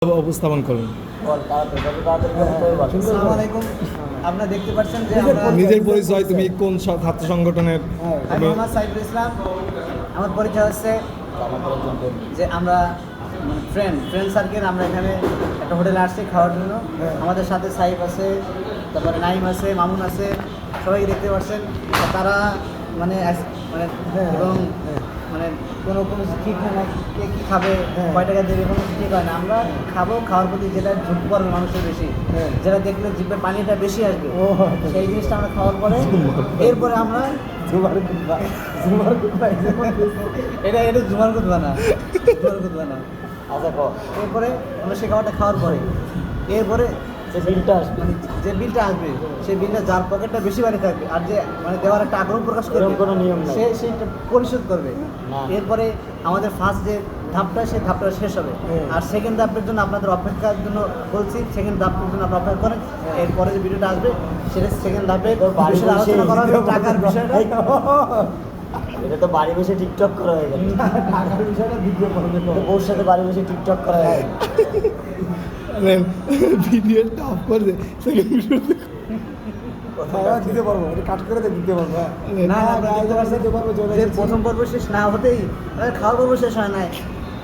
উপস্থাপন করুন। আসসালামু আলাইকুম। আপনারা দেখতে পাচ্ছেন যে আমরা নিজের পরিচয়, তুমি কোন ছাত্র সংগঠনের? আমি মোহাম্মদ সাইফুল ইসলাম। আমার পরিচয় হচ্ছে যে আমরা ফ্রেন্ড সার্কেল। আমরা এখানে একটা হোটেলে আসছি খাওয়ার জন্য। আমাদের সাথে সাইফ আছে, তারপরে নাইম আছে, মামুন আছে, সবাই দেখতে পাচ্ছেন। তারা মানে এবং মানে কোনো ঠিক হয় না, কে কী খাবে, কয় টাকা দেবে, কোনো ঠিক হয় না। আমরা খাওয়ার প্রতি যেটা ঝুঁকি পড়বে মানুষের বেশি, যেটা দেখলে জিভে পানিটা বেশি আসবে, সেই জিনিসটা আমরা খাওয়ার পরে এরপরে আমরা এটা জুমার কুতবা না। আচ্ছা, এরপরে আমরা সে খাবারটা খাওয়ার পরে এরপরে যে বিলটা আসবে, সেই বিলটা যার পকেটটা বেশি বাড়ি থাকবে আর যে মানে দেওয়ার একটা আগ্রহ প্রকাশ করবে, কোনো নিয়ম সে সেইটা পরিশোধ করবে। এরপরে আমাদের ফার্স্ট যে ধাপটা, সেই ধাপটা শেষ হবে। আর সেকেন্ড ধাপের জন্য আপনাদের অপেক্ষার জন্য বলছি, সেকেন্ড ধাপের জন্য আপনারা অপেক্ষা করেন। এরপরে যে ভিডিওটা আসবে সেটা সেকেন্ড ধাপে আলোচনা করা হবে টাকার বিষয়টা। এটা তো বাড়ি বসে টিকটক করা হয়ে গেল। টাকার বিষয়টা ভিডিও করবে, বউর সাথে বাড়ি বসে টিকটক করা হয়ে গেল। ভিডিওটা অফ করে দে, সেকেন্ড ভিডিওতে দিতে পারবো, এটা কাট করে দিতে পারবো। না যে প্রথম পর্ব শেষ না হতেই খাওয়ার পর্ব শেষ হয় নাই,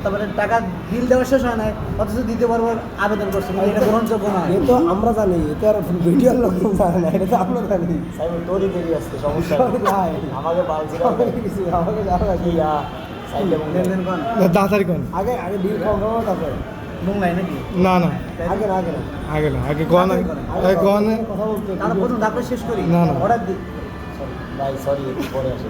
তারপরে টাকা বিল দেওয়া শেষ হয় নাই, অথচ দিতে পারবো আবেদন করছে, এটা গ্রহণযোগ্য নয়। এ তো আমরা জানি, এ তো আর ভিডিওর লোক জানে না, এটা তো আমরা জানি। সাইবুল তোরই দেরি আসছে, সমস্যা নাই, আমাকে বালছি আমাকে জানা কি সাইডে লেনদেন করেন তাড়াতাড়ি কোন? আগে বিল কম করবো, তারপরে মোংলাই নাকি? না না, আগে না আগে কোন, আগে কোন। কথা বলতে তাহলে প্রথম ধাপটা শেষ করি, না, না। অর্ডার দিই। ভাই সরি, পরে আসে।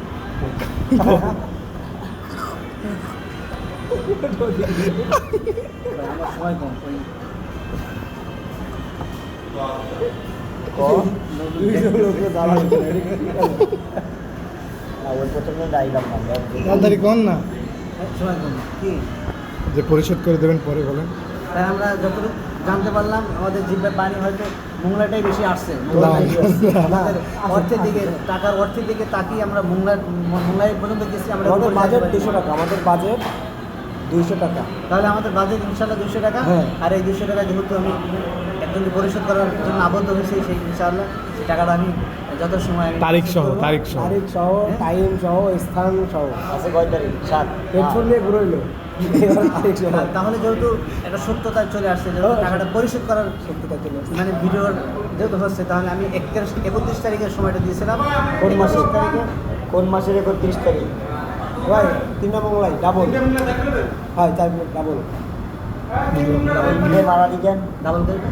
আমার সময় কম। লোকে জানা ওই প্রথমে ডাইলাম না, তাড়াতাড়ি কোন না, সময় কম কি? যে পরিশোধ করে দেবেন পরে বলেন। তাই আমরা যতটুকু জানতে পারলাম, আমাদের জিভে পানি হয়তো মোংলাটাই বেশি আসছে। আমাদের অর্থের দিকে, টাকার অর্থের দিকে তাকিয়ে আমরা মোংলাই পর্যন্ত গেছি। আমরা আমাদের উপরে বাজেট যেতে পারি। 200 টাকা, আমাদের বাজেট 200 টাকা। তাহলে আমাদের বাজেট ইনশাল্লাহ 200 টাকা। হ্যাঁ। আর এই 200 টাকা যেহেতু আমি একজনকে পরিশোধ করার জন্য আবদ্ধ হয়েছি, সেই ইনশাআল্লাহ সেই টাকাটা আমি যত সময় আমি তারিখ সহ, পরিশোধ করবো। তারিখ সহ। তারিখ সহ, টাইম সহ, স্থান সহ, আছে কয় তারিখ? 7। পেট্রোল নিয়ে ঘুরইলো তারিখ সহ তাহলে যেহেতু একটা সত্যতা চলে আসছে, যেহেতু টাকাটা পরিশোধ করার সত্যতা চলে আসছে। মানে ভিডিওর যেহেতু হচ্ছে, তাহলে আমি 31 তারিখের সময়টা দিয়েছিলাম। কোন মাসে? 31 তারিখে কোন মাসের 31 তারিখ? ভাই 3টা মোংলাই ডাবল, হ্যাঁ 4 ডাবল। মিলে মারা দিকেন। ডাবল করবে।